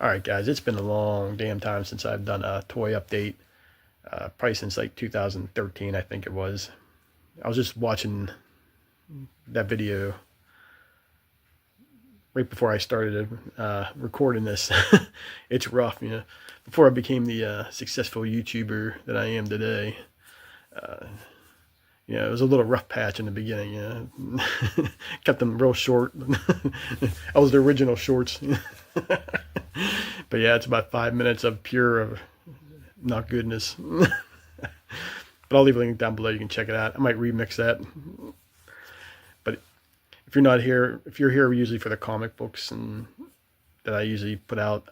Alright guys, it's been a long damn time since I've done a toy update. Probably since like 2013, I think it was. I was just watching that video right before I started recording this. It's rough, you know. Before I became the successful YouTuber that I am today, you know, it was a little rough patch in the beginning, you know. Kept them real short. I was the original shorts. But yeah, it's about 5 minutes of pure not goodness. But I'll leave a link down below. You can check it out. I might remix that. But if you're not here, if you're here usually for the comic books and that I usually put out,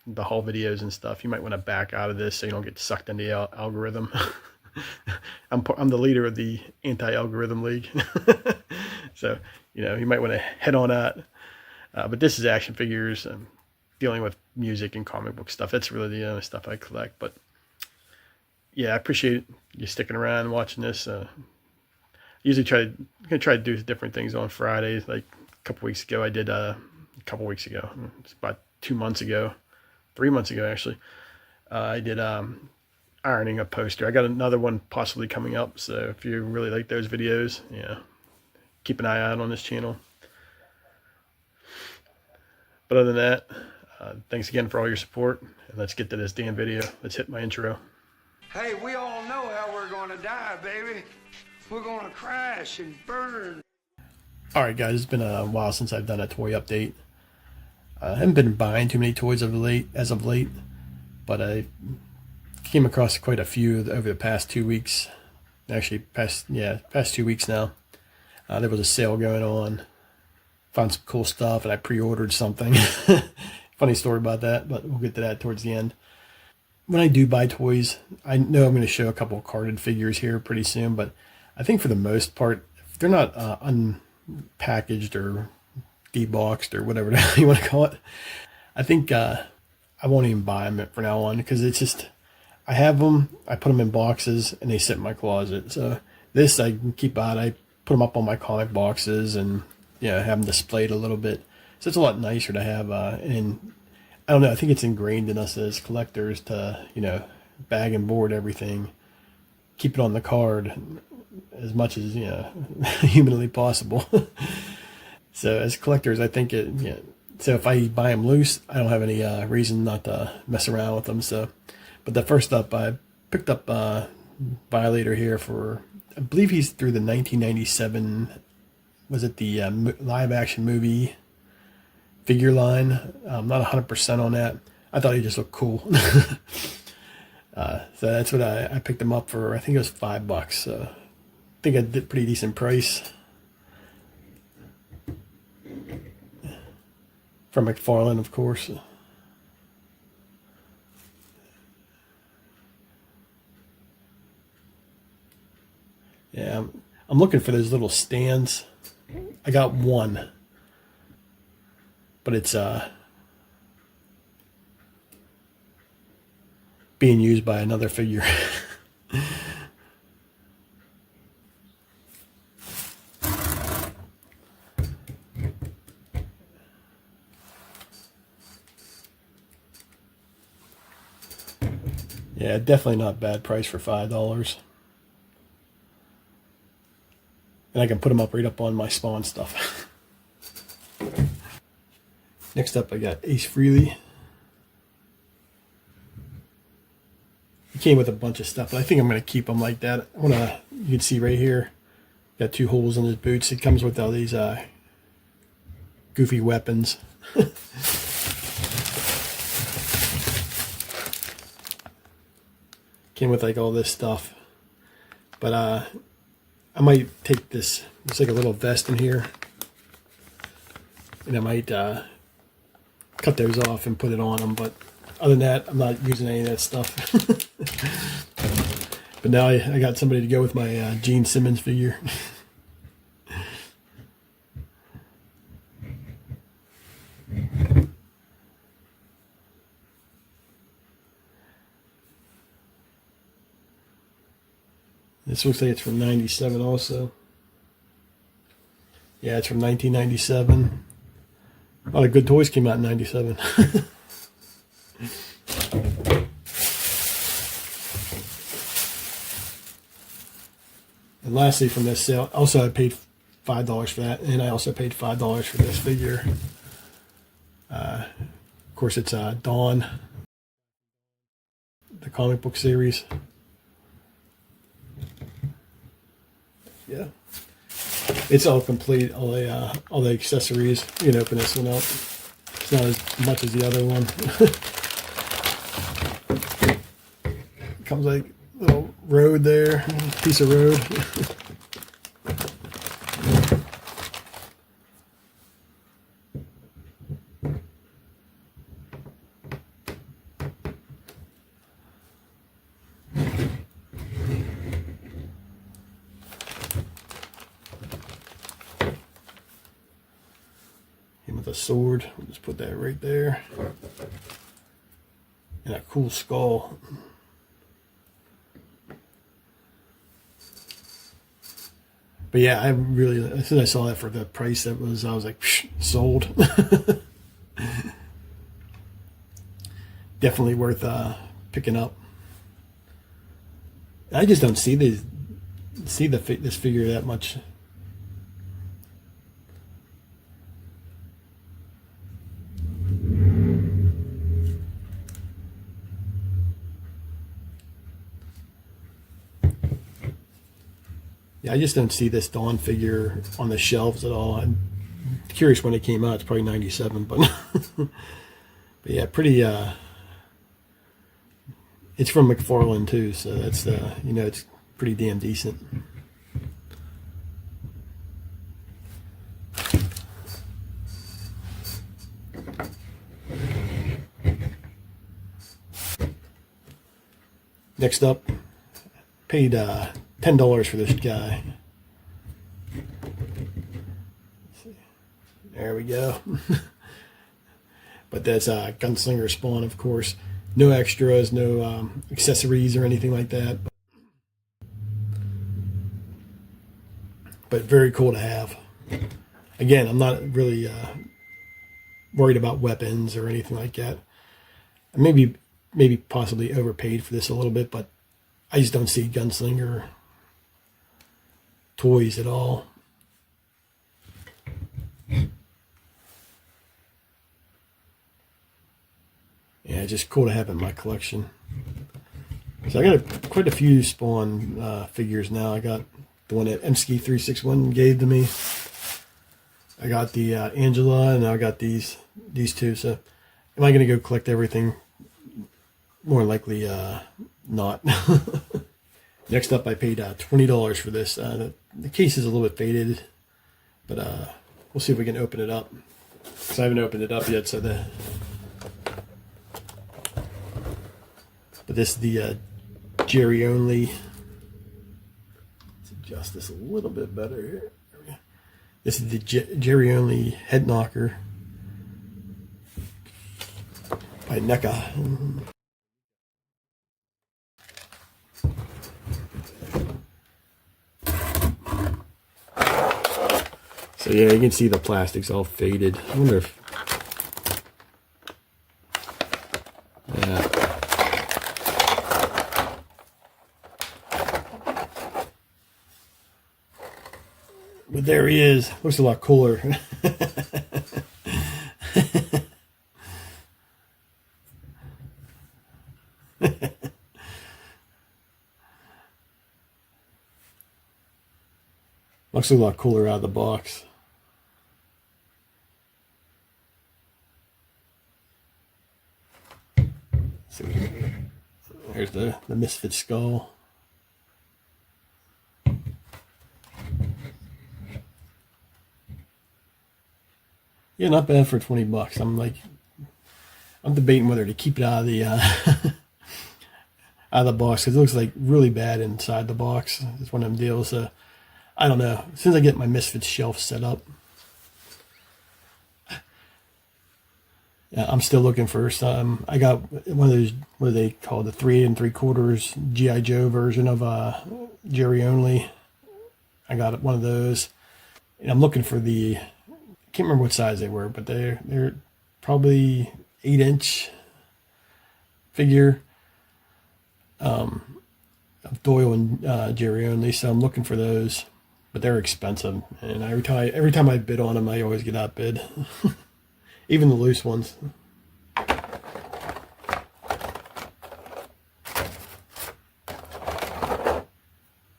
the haul videos and stuff, you might want to back out of this so you don't get sucked into the algorithm. I'm the leader of the anti-algorithm league. So, you know, you might want to head on out. But this is action figures. Dealing with music and comic book stuff. That's really the only stuff I collect. But yeah, I appreciate you sticking around and watching this. Usually gonna try to do different things on Fridays. Like a couple weeks ago, I did a couple weeks ago. It's about 2 months ago, 3 months ago actually. I did ironing a poster. I got another one possibly coming up. So if you really like those videos, yeah, keep an eye out on this channel. But other than that, thanks again for all your support, and let's get to this damn video. Let's hit my intro. Hey, we all know how we're gonna die, baby. We're gonna crash and burn. Alright guys, it's been a while since I've done a toy update. I haven't been buying too many toys as of late, but I came across quite a few over the past 2 weeks. Actually, past 2 weeks now. There was a sale going on. Found some cool stuff, and I pre-ordered something. Funny story about that, but we'll get to that towards the end. When I do buy toys, I know I'm going to show a couple of carded figures here pretty soon, but I think for the most part, if they're not unpackaged or deboxed or whatever the hell you want to call it, I think I won't even buy them from now on, because it's just, I have them, I put them in boxes, and they sit in my closet. So this I can keep out. I put them up on my comic boxes and, you know, have them displayed a little bit. So it's a lot nicer to have, and I don't know, I think it's ingrained in us as collectors to, you know, bag and board everything, keep it on the card as much as, you know, humanly possible. So as collectors, I think it, you know, so if I buy them loose, I don't have any reason not to mess around with them. So, but the first up, I picked up Violator here for, I believe he's through the 1997, was it the live action movie figure line. I'm not 100% on that. I thought he just looked cool. So that's what I picked him up for. I think it was $5. So I think I did a pretty decent price. From McFarlane, of course. Yeah, I'm looking for those little stands. I got one, but it's being used by another figure. Yeah, definitely not bad price for $5. And I can put them up right up on my Spawn stuff. Next up, I got Ace Frehley. He came with a bunch of stuff, but I think I'm going to keep him like that. You can see right here, got 2 holes in his boots. It comes with all these goofy weapons. Came with like all this stuff, but I might take this. It's like a little vest in here, and I might cut those off and put it on them. But other than that, I'm not using any of that stuff. But now I got somebody to go with my Gene Simmons figure. This looks like it's from 97 also. Yeah, it's from 1997. A lot of good toys came out in 97. And lastly, from this sale, also I paid $5 for that, and I also paid $5 for this figure. Of course, it's Dawn, the comic book series. Yeah, it's all complete. All the accessories. You can open this one up. It's not as much as the other one. It comes like a little road there, piece of road. Him with a sword. We'll just put that right there. And a cool skull. But yeah, I really, as soon as I saw that for the price that was, I was like, sold. Definitely worth picking up. I just don't see this figure that much. Yeah, I just don't see this Dawn figure on the shelves at all. I'm curious when it came out. It's probably 97, but but yeah, pretty. It's from McFarlane too, so that's it's pretty damn decent. Next up, paid $10 for this guy. There we go. But that's Gunslinger Spawn, of course. No extras, no accessories or anything like that. But very cool to have. Again, I'm not really worried about weapons or anything like that. Maybe possibly overpaid for this a little bit, but I just don't see Gunslinger toys at all. Yeah, it's just cool to have in my collection. So I got quite a few Spawn figures now. I got the one that MSKI361 gave to me. I got the Angela, and I got these two. So am I going to go collect everything? More likely not. Next up, I paid $20 for this. The case is a little bit faded, but we'll see if we can open it up. So I haven't opened it up yet, so but this is the Jerry only. Let's adjust this a little bit better here. This is the Jerry only head knocker by NECA. So yeah, you can see the plastic's all faded. I wonder if, yeah. But there he is. Looks a lot cooler. Looks a lot cooler out of the box. So there's the Misfit skull. Yeah, not bad for $20. I'm debating whether to keep it out of the out of the box, because it looks like really bad inside the box. It's one of them deals. I don't know. As soon as I get my Misfits shelf set up, I'm still looking for some. I got one of those, what are they called, the 3 3/4 G.I. Joe version of Jerry only. I got one of those, and I'm looking for the, can't remember what size they were, but they're probably 8-inch. figure of Doyle and Jerry only, so I'm looking for those, but they're expensive, and every time I bid on them, I always get outbid, even the loose ones.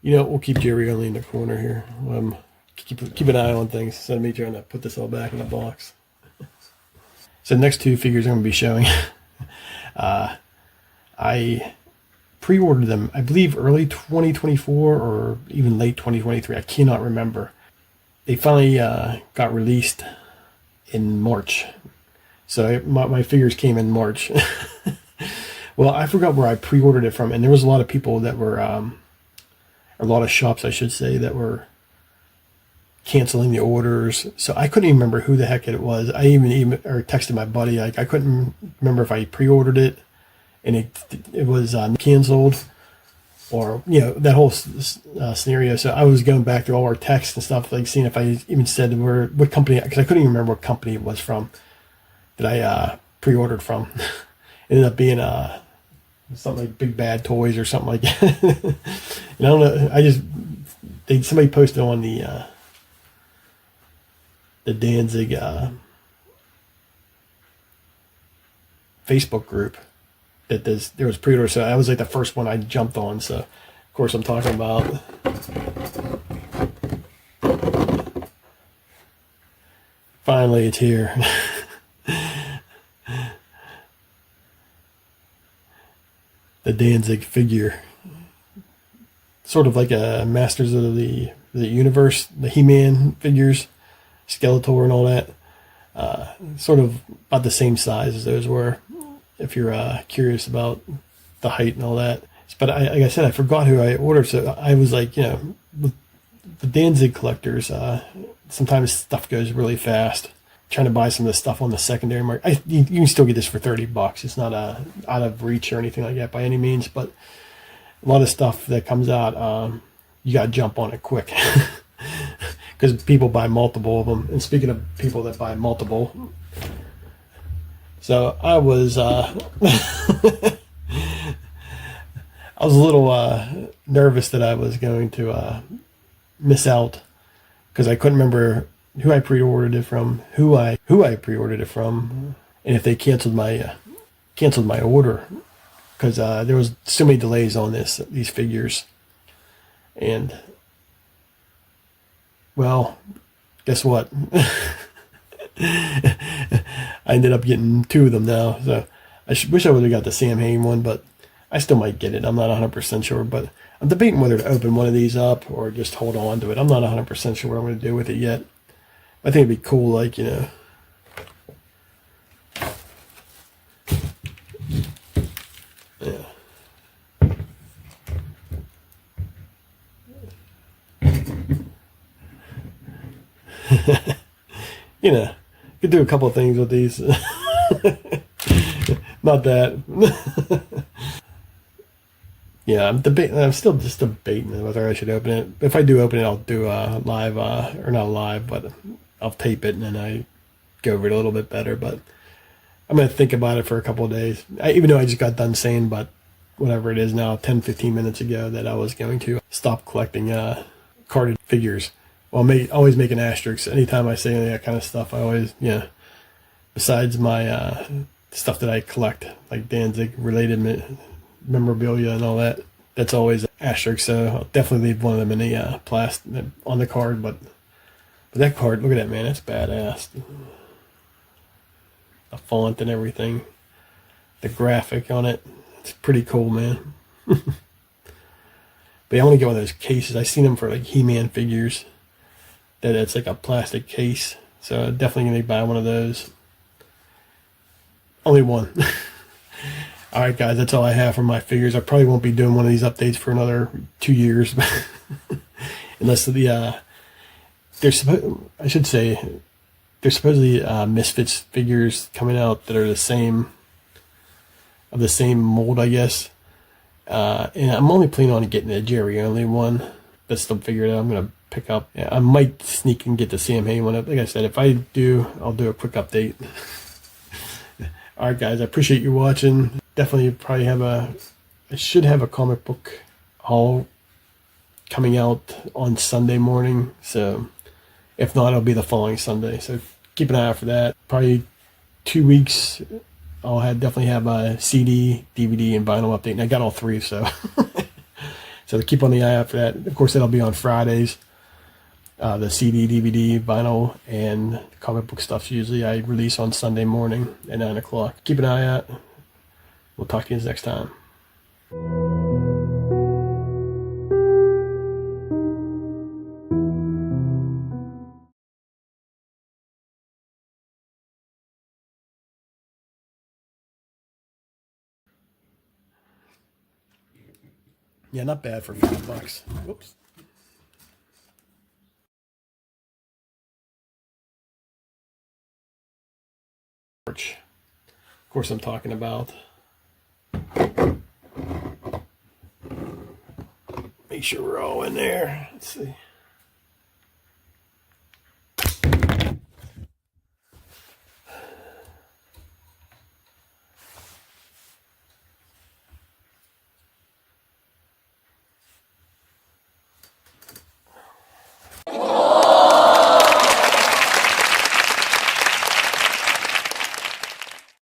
You know, we'll keep Jerry only in the corner here. Keep an eye on things instead of me trying to put this all back in the box. So the next two figures I'm going to be showing, I pre-ordered them, I believe early 2024 or even late 2023. I cannot remember. They finally got released in March. So my figures came in March. Well, I forgot where I pre-ordered it from, and there was a lot of people that were, a lot of shops, I should say, that were canceling the orders. So I couldn't even remember who the heck it was. I even or texted my buddy. Like, I couldn't remember if I pre-ordered it and it was canceled, or, you know, that whole scenario. So I was going back through all our texts and stuff, like seeing if I even said what company, because I couldn't even remember what company it was from that I pre-ordered from. It ended up being something like Big Bad Toys or something like that. And I don't know. Somebody posted on the Danzig Facebook group that there was pre-order, so that was like the first one I jumped on. So of course I'm talking about finally it's here. The Danzig figure, sort of like a Masters of the Universe, the He-Man figures, Skeletor and all that, sort of about the same size as those were, if you're curious about the height and all that. But like I said, I forgot who I ordered, so I was like, you know, with the Danzig collectors, sometimes stuff goes really fast. Trying to buy some of the stuff on the secondary market. You can still get this for $30. It's not out of reach or anything like that by any means, but a lot of stuff that comes out, you got to jump on it quick because people buy multiple of them. And speaking of people that buy multiple, so I was I was a little nervous that I was going to miss out because I couldn't remember who I pre-ordered it from, who I pre-ordered it from, and if they canceled my order, because there was so many delays on these figures. And well, guess what? I ended up getting two of them now. So I wish I would have got the Sam Hain one, but I still might get it. I'm not 100% sure, but I'm debating whether to open one of these up or just hold on to it. I'm not 100% sure what I'm going to do with it yet. I think it'd be cool, like, you know. Yeah. You know, you could do a couple of things with these. Not that. Yeah, I'm still just debating whether I should open it. If I do open it, I'll do a live, or not live, but I'll tape it and then I go over it a little bit better. But I'm going to think about it for a couple of days. Even though I just got done saying, but whatever it is now, 10, 15 minutes ago, that I was going to stop collecting carded figures. Well, always make an asterisk. Anytime I say any of that kind of stuff, I always, besides my stuff that I collect, like Danzig related memorabilia and all that, that's always an asterisk. So I'll definitely leave one of them in the plastic on the card. But that card, look at that, man, that's badass. The font and everything, the graphic on it, it's pretty cool, man. But yeah, I want to get one of those cases. I've seen them for like He-Man figures, that it's like a plastic case. So definitely gonna buy one of those. Only one. All right, guys, that's all I have for my figures. I probably won't be doing one of these updates for another 2 years, unless there's supposedly Misfits figures coming out that are of the same mold, I guess. And I'm only planning on getting a Jerry only one. That's the figure that I'm gonna pick up. Yeah, I might sneak and get the Sam Hain one. Like I said, if I do, I'll do a quick update. All right, guys, I appreciate you watching. definitely probably have I should have a comic book haul coming out on Sunday morning. So if not, it'll be the following Sunday. So keep an eye out for that. Probably 2 weeks. Definitely have a CD, DVD, and vinyl update. And I got all three, so so keep on the eye out for that. Of course, that'll be on Fridays. The CD, DVD, vinyl, and comic book stuff usually I release on Sunday morning at 9 o'clock. Keep an eye out. We'll talk to you next time. Yeah, not bad for $5. Whoops. Of course, I'm talking about. Make sure we're all in there. Let's see.